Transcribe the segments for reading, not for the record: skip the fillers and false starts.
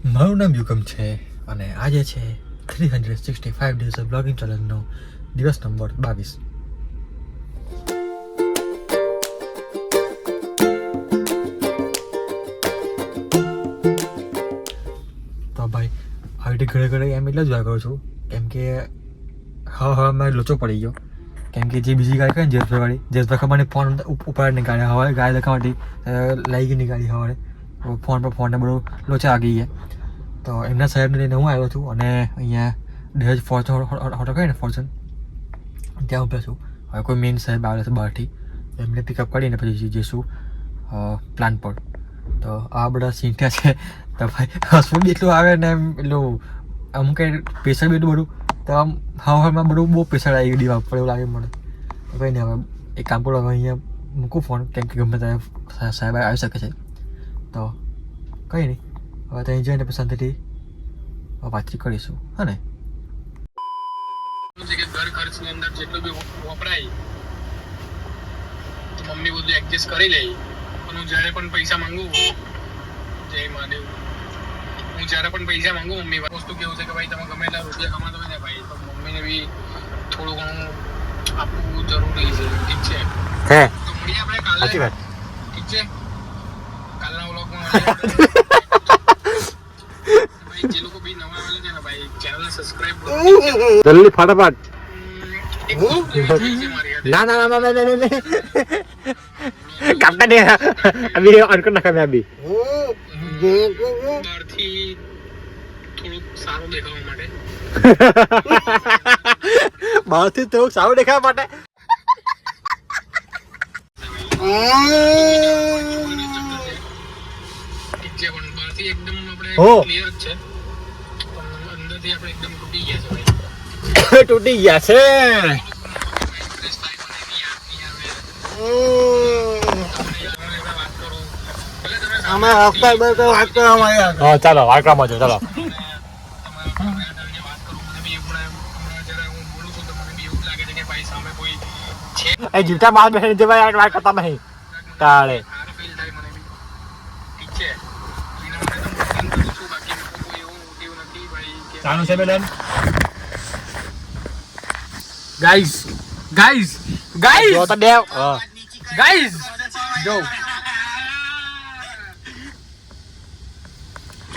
મારું નામ યુગમ છે અને આજે છે 365 ડેઝ ઓફ બ્લોગિંગ ચેલેન્જનો દિવસ નંબર 22. તો ભાઈ આવી ઘરે ઘરે એમ એટલે જ જોયા કરું છું કેમ કે હા મારે લોચો પડી ગયો કેમ કે જે બીજી ગાડી કઈ ને જેસભાઈ ખબર ફોન ઉપાડ નીકાળે હવે ગાડી દેખાવાથી લઈ ગઈ નીકાળી સવારે ફોન પર ફોનને બધું લોચા આગી ગયા. તો એમના સાહેબને લઈને હું આવ્યો છું અને અહીંયા ડેજ ફોર્ચ્યુન હોટલ કહે ને ફોર્ચ્યુન ત્યાં ઉભા છું. હવે કોઈ મેઇન સાહેબ આવે છે બહારથી એમને પિકઅપ કરીને પછી જઈશું પ્લાન પર. તો આ બધા સીન્ટ્યા છે તો ભાઈ હસવું એટલું આવે ને એમ એટલું અમુક કંઈ પ્રેશર બી એટલું બધું તો આમ હવામાં બધું બહુ પ્રેશર આવી ગયું દીવા પર એવું લાગે મને. કંઈ નહીં હવે એક કામ કરો હવે અહીંયા મૂકું ફોન કેમ કે ગમે ત્યારે સાહેબ આવી શકે છે. તો કંઈ નહીં હવે ત્યાં જઈને પછી શાંતિથી વાતચીત કરીશું હા ને. ઘર ખર્ચની અંદર જેટલું બી વપરાય તો મમ્મી બધું એડજસ્ટ કરી લે. પણ હું જ્યારે પણ પૈસા માંગુ જય મહાદેવ હું જ્યારે પણ પૈસા માંગુ મમ્મી વસ્તુ કેવું છે કે ભાઈ તમે ગમે એટલા રૂપિયા કમાતો હોય ને ભાઈ તો મમ્મીને બી થોડું ઘણું આપવું જરૂરી છે. ઠીક છે તો મળીએ આપણે કાલે. ઠીક છે કાલના વ્લોગમાં જે લોકો બી નવા આવેલા છે ને ભાઈ ચેનલને સબસ્ક્રાઇબ કરો જલ્દી ફટાફટ. ના કાપતા નહીં અભી અનકર નાખા મેં અભી બહારથી થોડુંક સારું દેખાવા માટે બહારથી થોડુંક સારું દેખાવા માટે ઠીક છે પણ બહારથી એકદમ આપણે ક્લિયર જ છે પણ અંદરથી આપણે એકદમ તૂટી ગયા છે ભાઈ. તૂટી ગયા છે. ચાલો વાકડામાં જો ચાલો. જીવતા માલ બેસી જવાય વાત કરતા નહીં તાળે. ચાલુ છે બેન. ગાઈઝ જો તો દેવ ગાઈઝ જો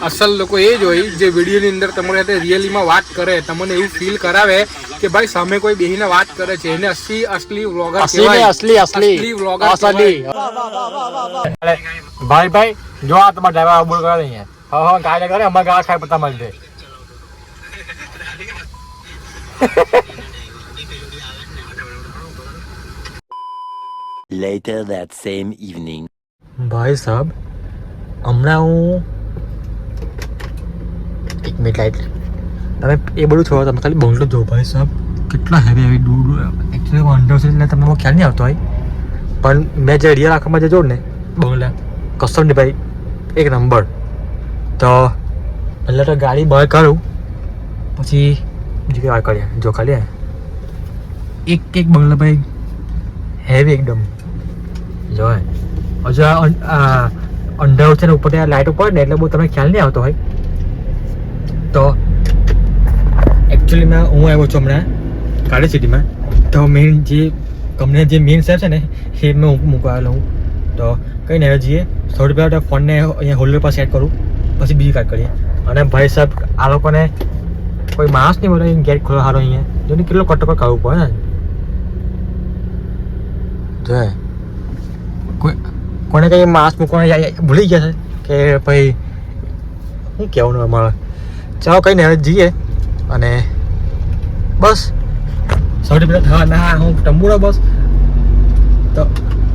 અસલ લોકો એ જ હોય જે વિડીયોની અંદર તમારી સાથે રિયલીમાં વાત કરે તમને એવું ફીલ કરાવે કે ભાઈ સામે કોઈ બેહીને વાત કરે છે એને અસલી વ્લોગર કહેવાય. અસલી વ્લોગર ભાઈ જો આ તમારા ડ્રાઈવર બોલ કરે અહીંયા હા ગાડી કરે અમારે ગાળ ખાય પતા મળી જાય. Later that same evening. ભાઈ સાહેબ હમણાં હું એક મિનિટ લાઈટ તમે એ બધું છોડો તમે ખાલી બંગલો જો ભાઈ સાહેબ કેટલા હેવી દૂર એકચ્યુઅલી અંડર છે એટલે તમને ખ્યાલ નહીં આવતો હોય પણ મેં જે રિયલ આંખમાં જે જોઉં ને બંગલા કસ્ટમ ને ભાઈ એક નંબર. તો પહેલાં તો ગાડી બહાર કાઢું પછી બીજી કઈ વાર કરીએ જો ખાલી એક બંગલા ભાઈ હેવી એકદમ જો હજુ આ અંડર છે ને ઉપર ત્યાં લાઇટ ઉપર ને એટલે બહુ તમને ખ્યાલ નહીં આવતો હોય. તો એકચ્યુઅલીમાં હું આવ્યો છું હમણાં કાળી સિટીમાં. તો મેઇન જે કંપની જે મેઇન સાહેબ છે ને એ મેં મૂકવા આવેલો હું. તો કંઈ નહીં હવે જઈએ સૌથી પહેલાં ફોનને અહીંયા હોલ્ડર પર સેટ કરું પછી બીજી કાર્ડ કરીએ. અને ભાઈ સાહેબ આ લોકોને કોઈ માણસ નહીં બોલે ગેટ ખોલો સારો અહીંયા જોને કેટલો કટકો કાઢવું પડે ને. જો કોને કંઈ માસ્ક મૂકવાનું ભૂલી ગયા છે કે ભાઈ શું કહેવાનું અમારે. ચાલો કંઈ નહીં હવે જઈએ અને બસ સૌથી પહેલાં હા ના હું ટંબુડો બસ. તો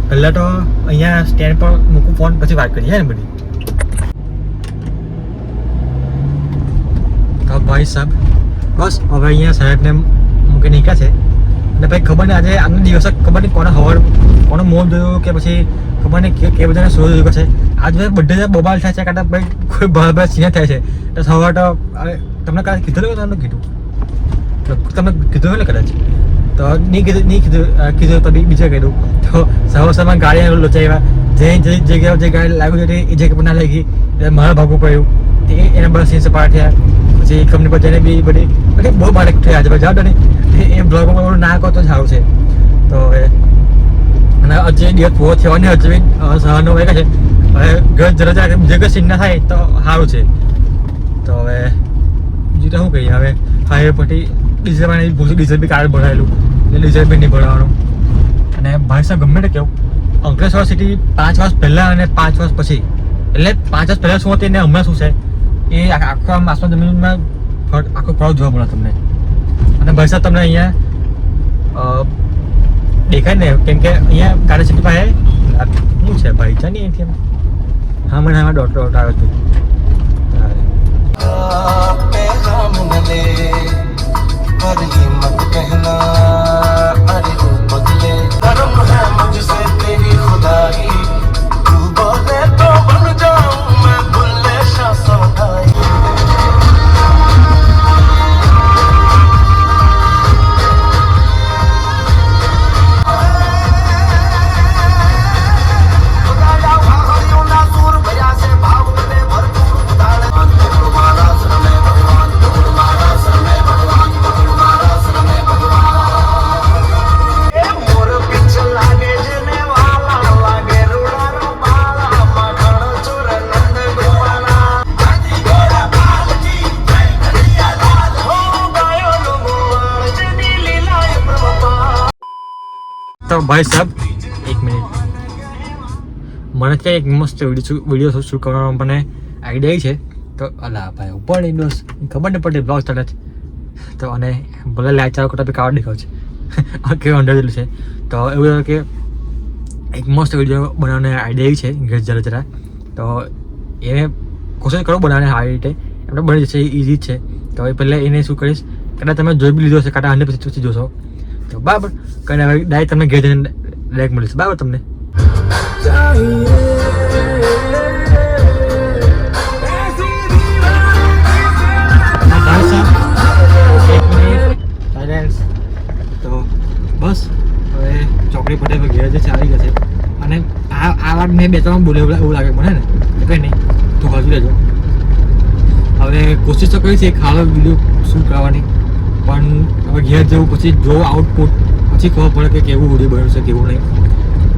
પહેલાં તો અહીંયા સ્ટેન્ડ પર મૂકું ફોન પછી વાત કરીએ ને બધી. તો ભાઈ સાહેબ બસ હવે અહીંયા સાહેબને મૂકી નીકળ્યા છે અને ભાઈ ખબર નહીં આજે આગનો દિવસ ખબર નહીં કોને ખબર કોનો મોહ જોયો કે પછી ખબર નહીં કે બધાને શો જોયો છે. આજ બધે બબાલ થાય છે કાંટા ભાઈ કોઈ બહાર સિંહ થાય છે. તો સવાર તો તમને કાલે કીધું ને તમને કીધું તમને કીધું ને કદાચ તો નહીં કીધું તો બીજે કીધું તો સવારમાં ગાડી લોચાવ્યા જે જગ્યાએ જે ગાડી લાગ્યું છે એ જગ્યા પર ના લાગી એટલે મારે ભાગવું પડ્યું. એના બધા સીન સપાટ થયા પછી કંપની પર જઈને બી બધી બહુ બાળક થયા આજે જાવ ને એ બ્લોગમાં બધું ના કહો તો સારું છે. તો હવે અને હજી દિવસ પૂરો થયો ને હજી સવારનો વાગ્યા છે. હવે ઘર જરા જે કંઈ સીન ના થાય તો સારું છે. તો હવે બીજું તો શું કહીએ હવે હાઈવે પરથી ડીઝલ બી કાર્ડ ભરાયેલું એટલે ડીઝલ બી નહીં ભરવાનું. અને ભાઈ સાહેબ ગમે તે કેવું અંકલેશ્વર સિટી 5 વર્ષ પહેલાં અને 5 વર્ષ પછી એટલે 5 વર્ષ પહેલાં શું હતી ને હમણાં શું છે એ આખો આમ આસમાન જમીનમાં આખો ફરક જોવા મળે તમને. અને ભાઈ સાહેબ તમને અહીંયા દેખાય ને કેમ કે અહીંયા કાળી સિટી પાસે શું છે ભાઈ છે નહીં અહીંથી હા મને આમાં ડોટ આવે હતું. તો ભાઈ સાહેબ એક મિનિટ મને ત્યાં એક મસ્ત વિડીયો શૂટ કરવાનો મને આઈડિયા છે. તો અલા ભાઈ ઉપર નહીં દોસ્ત ખબર નહીં પડતી બ્લોગ ચાલે છે. તો અને ભલે લાઈટ ચાલુ કરતા બી કાવડ દેખાવ છે કેવું અંડર જેટલું છે. તો એવું કે એક મસ્ત વિડીયો બનાવવાનો આઈડિયા છે ઘેર જરા. તો એને કોશિશ કરો બનાવવાની સારી રીતે આપણે બની જશે ઇઝી જ છે. તો એ પહેલાં એને શું કરીશ કદાચ તમે જોઈ બી લીધો હશે કાંટા આને પછી જોશો તો બરાબર કઈ હવે ડાયરેક્ટ તમને ઘેર જઈને ડાયરેક્ટ મળીશ બરાબર તમને. તો બસ હવે ચોકડી પડે ઘેર જે આવી જશે. અને આ વાત મેં 2-3 બોલે એવું લાગે મને ને કંઈ નહીં તું હજુ લેજો. હવે કોશિશ તો કરીશ એક ખાવા વિડીયો શૂટ કરવાની પણ હવે ઘેર જવું પછી જો આઉટપુટ પછી ખબર પડે કે કેવું વિડીયો બન્યું છે કેવું નહીં.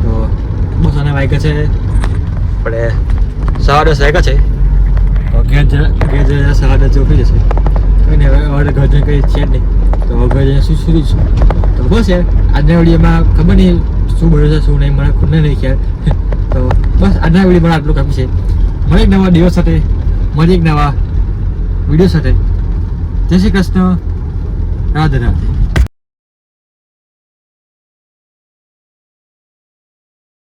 તો બસ આને વાગ્યા છે આપણે 10:30 વાગ્યા છે. તો ઘેર જરા 10:30 ઉઠી જશે કંઈ નહીં. હવે ઘર જઈને કંઈ છે જ નહીં તો ઘર જઈને શું છું. તો બસ યાર આજના વિડીયોમાં ખબર નહીં શું બન્યું છે શું નહીં મને ખુદને નહીં ખ્યાલ. તો બસ આજના વિડીયોમાં આટલું કાફી છે. મળે એક નવા દિવસ સાથે મળે એક નવા વિડીયો સાથે. જય શ્રી કૃષ્ણ. રાધે રાધે.